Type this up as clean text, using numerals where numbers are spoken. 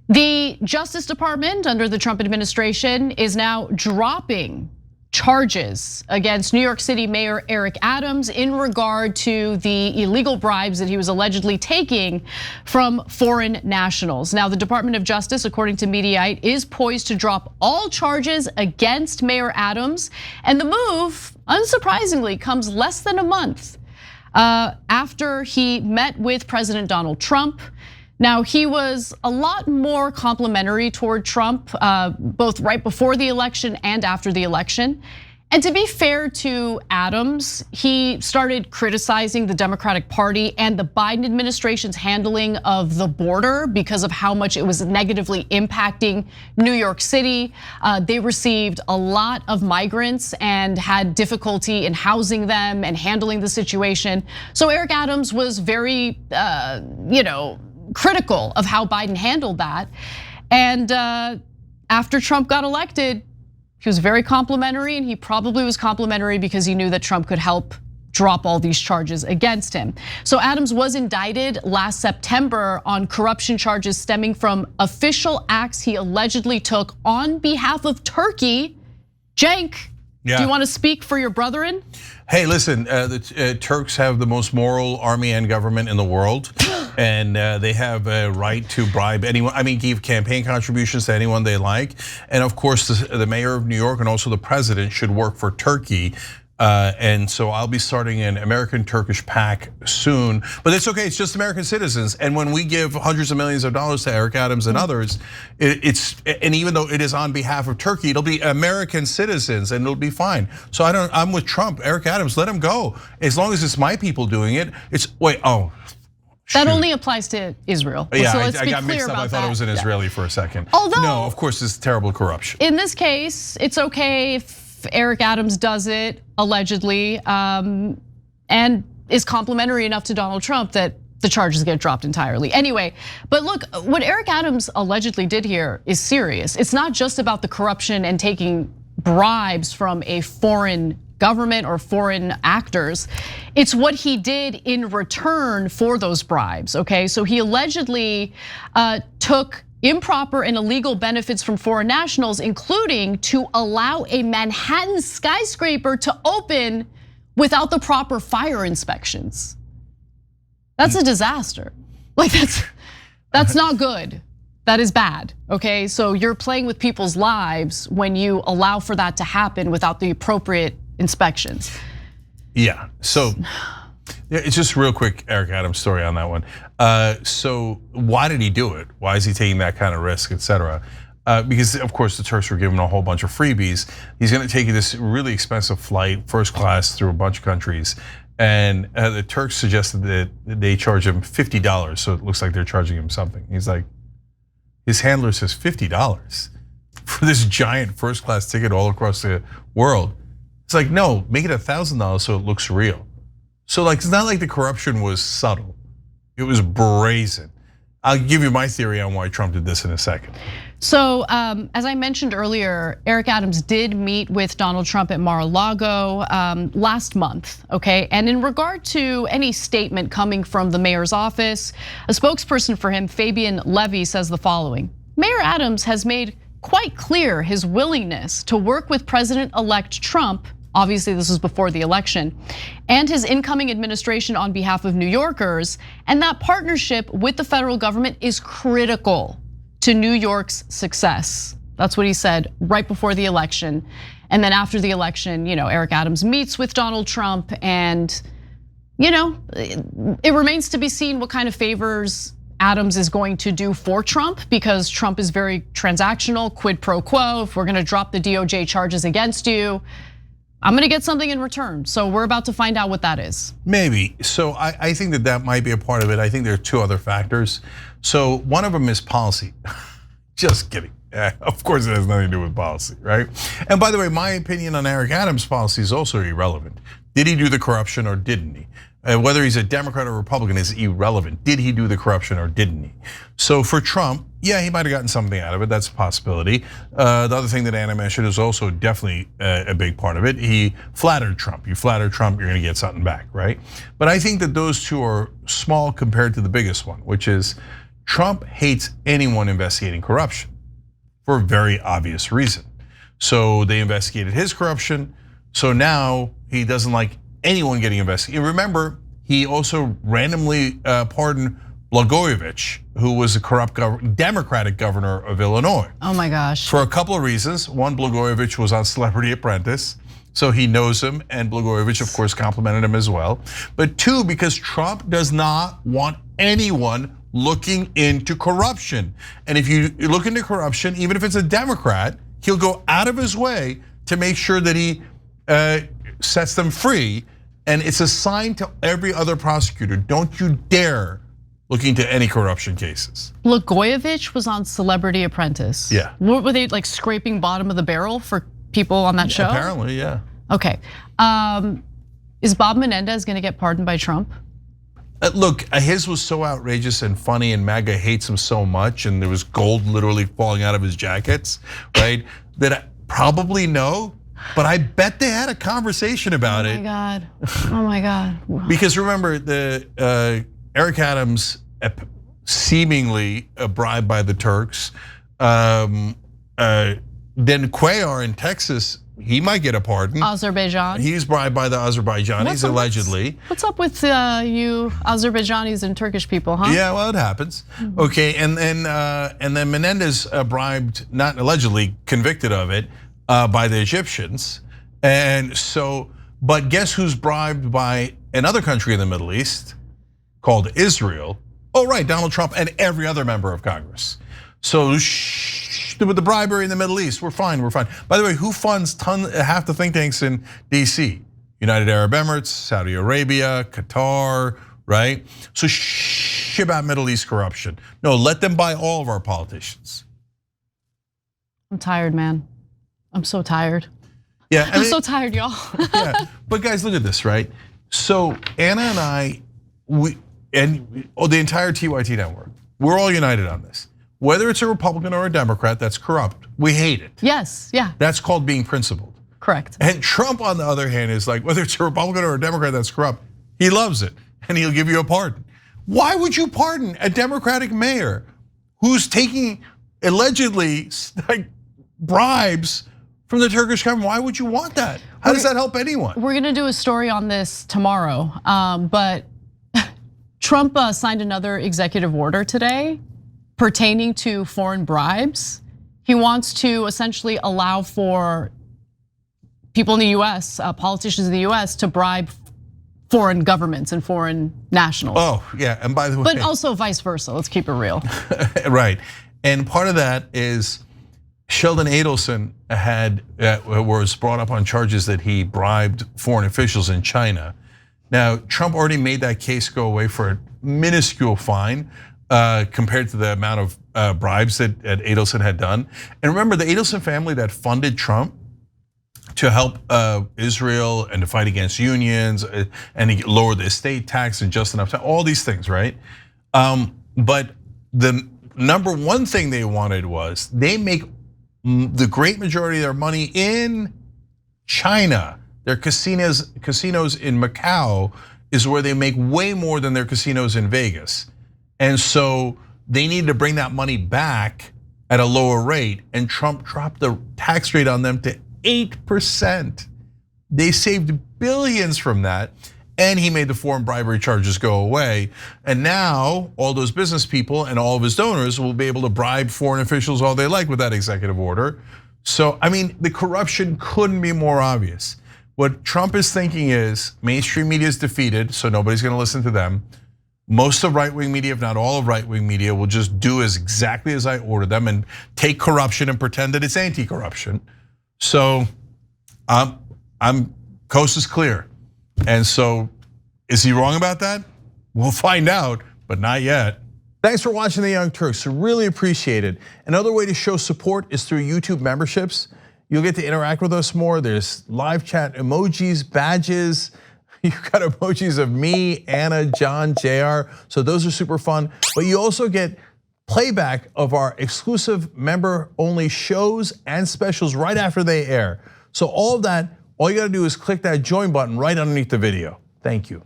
The Justice Department under the Trump administration is now dropping charges against New York City Mayor Eric Adams in regard to the illegal bribes that he was allegedly taking from foreign nationals. Now, the Department of Justice, according to Mediaite, is poised to drop all charges against Mayor Adams. And the move, unsurprisingly, comes less than a month after he met with President Donald Trump. Now, he was a lot more complimentary toward Trump, both right before the election and after the election. And to be fair to Adams, he started criticizing the Democratic Party and the Biden administration's handling of the border because of how much it was negatively impacting New York City. They received a lot of migrants and had difficulty in housing them and handling the situation. So Eric Adams was very, critical of how Biden handled that. And after Trump got elected, he was very complimentary, and he probably was complimentary because he knew that Trump could help drop all these charges against him. So Adams was indicted last September on corruption charges stemming from official acts he allegedly took on behalf of Turkey. Cenk, do you want to speak for your brethren? Hey, listen, the Turks have the most moral army and government in the world, and they have a right to bribe anyone. I mean, give campaign contributions to anyone they like. And of course, the mayor of New York and also the president should work for Turkey. And so I'll be starting an American-Turkish pact soon, but it's okay, it's just American citizens. And when we give hundreds of millions of dollars to Eric Adams and others, and even though it is on behalf of Turkey, it'll be American citizens and it'll be fine. So I'm with Trump, Eric Adams, let him go. As long as it's my people doing it, That only applies to Israel. Yeah, so let's I be got clear mixed up. about I thought it was an Israeli for a second. Although, no, of course, it's terrible corruption. In this case, it's okay if Eric Adams does it allegedly and is complimentary enough to Donald Trump that the charges get dropped entirely. Anyway, but look, what Eric Adams allegedly did here is serious. It's not just about the corruption and taking bribes from a foreign government or foreign actors. It's what he did in return for those bribes, okay? So he allegedly took improper and illegal benefits from foreign nationals, including to allow a Manhattan skyscraper to open without the proper fire inspections. That's a disaster. Like that's not good. That is bad, okay? So you're playing with people's lives when you allow for that to happen without the appropriate inspections. Yeah, so it's just real quick, Eric Adams' story on that one. So why did he do it? Why is he taking that kind of risk, et cetera? Because of course the Turks were given a whole bunch of freebies. He's gonna take this really expensive flight, first class through a bunch of countries. And the Turks suggested that they charge him $50. So it looks like they're charging him something. He's like, his handler says $50 for this giant first class ticket all across the world. It's like, no, make it $1,000 so it looks real. So like, it's not like the corruption was subtle. It was brazen. I'll give you my theory on why Trump did this in a second. So as I mentioned earlier, Eric Adams did meet with Donald Trump at Mar-a-Lago last month, okay? And in regard to any statement coming from the mayor's office, a spokesperson for him, Fabian Levy, says the following: Mayor Adams has made quite clear his willingness to work with President-elect Trump. Obviously, this was before the election, and his incoming administration on behalf of New Yorkers, and that partnership with the federal government is critical to New York's success. That's what he said right before the election. And then after the election, Eric Adams meets with Donald Trump, and it remains to be seen what kind of favors Adams is going to do for Trump, because Trump is very transactional, quid pro quo. If we're gonna drop the DOJ charges against you, I'm gonna get something in return. So we're about to find out what that is. Maybe, so I think that might be a part of it. I think there are two other factors. So one of them is policy. Just kidding. Of course it has nothing to do with policy, right? And by the way, my opinion on Eric Adams' policy is also irrelevant. Did he do the corruption or didn't he? Whether he's a Democrat or Republican is irrelevant. Did he do the corruption or didn't he? So for Trump, yeah, he might have gotten something out of it. That's a possibility. The other thing that Anna mentioned is also definitely a big part of it. He flattered Trump. You flatter Trump, you're gonna get something back, right? But I think that those two are small compared to the biggest one, which is Trump hates anyone investigating corruption for a very obvious reason. So they investigated his corruption. So now he doesn't like anyone getting investigated. Remember, he also randomly pardoned Blagojevich, who was a corrupt Democratic governor of Illinois. Oh my gosh. For a couple of reasons. One, Blagojevich was on Celebrity Apprentice, so he knows him, and Blagojevich, of course, complimented him as well. But two, because Trump does not want anyone looking into corruption. And if you look into corruption, even if it's a Democrat, he'll go out of his way to make sure that he sets them free. And it's a sign to every other prosecutor, don't you dare look into any corruption cases. Blagojevich was on Celebrity Apprentice. Yeah. Were they like scraping bottom of the barrel for people on that show? Apparently, yeah. Okay. Is Bob Menendez gonna get pardoned by Trump? Look, his was so outrageous and funny, and MAGA hates him so much, and there was gold literally falling out of his jackets, right? That I probably no, but I bet they had a conversation about it. Oh my God, oh my God. Because remember, the Eric Adams seemingly bribed by the Turks. Then Cuellar in Texas, he might get a pardon. Azerbaijan. He's bribed by the Azerbaijanis, allegedly. What's up with you Azerbaijanis and Turkish people, huh? Yeah, well, it happens. Okay, and then Menendez bribed, not allegedly, convicted of it by the Egyptians. And so, but guess who's bribed by another country in the Middle East called Israel? Oh, right, Donald Trump and every other member of Congress. So with the bribery in the Middle East, we're fine, we're fine. By the way, who funds half the think tanks in DC? United Arab Emirates, Saudi Arabia, Qatar, right? So about Middle East corruption. No, let them buy all of our politicians. I'm tired, man. I'm so tired. Yeah, I'm so tired, y'all. Yeah, but guys, look at this, right? So Anna and I, the entire TYT network, we're all united on this. Whether it's a Republican or a Democrat that's corrupt, we hate it. Yes, yeah. That's called being principled. Correct. And Trump, on the other hand, is like, whether it's a Republican or a Democrat that's corrupt, he loves it and he'll give you a pardon. Why would you pardon a Democratic mayor who's taking allegedly like bribes from the Turkish government? Why would you want that? How does that help anyone? We're gonna do a story on this tomorrow, but Trump signed another executive order today pertaining to foreign bribes. He wants to essentially allow for people in the US, politicians in the US, to bribe foreign governments and foreign nationals. Oh, yeah, and by the way. But also vice versa, let's keep it real. Right, and part of that is Sheldon Adelson was brought up on charges that he bribed foreign officials in China. Now, Trump already made that case go away for a minuscule fine compared to the amount of bribes that Adelson had done. And remember, the Adelson family that funded Trump to help Israel and to fight against unions and to lower the estate tax and just enough time, all these things, right? But the number one thing they wanted was they make the great majority of their money in China. Their casinos in Macau is where they make way more than their casinos in Vegas. And so they needed to bring that money back at a lower rate, and Trump dropped the tax rate on them to 8%. They saved billions from that, and he made the foreign bribery charges go away. And now all those business people and all of his donors will be able to bribe foreign officials all they like with that executive order. So, I mean, the corruption couldn't be more obvious. What Trump is thinking is mainstream media is defeated, so nobody's gonna listen to them. Most of right-wing media, if not all of right-wing media, will just do exactly as I order them and take corruption and pretend that it's anti-corruption. So coast is clear. And so is he wrong about that? We'll find out, but not yet. Thanks for watching the Young Turks, really appreciate it. Another way to show support is through YouTube memberships. You'll get to interact with us more. There's live chat emojis, badges. You've got emojis of me, Anna, John, JR. So those are super fun. But you also get playback of our exclusive member-only shows and specials right after they air. So all of that, all you gotta do is click that join button right underneath the video. Thank you.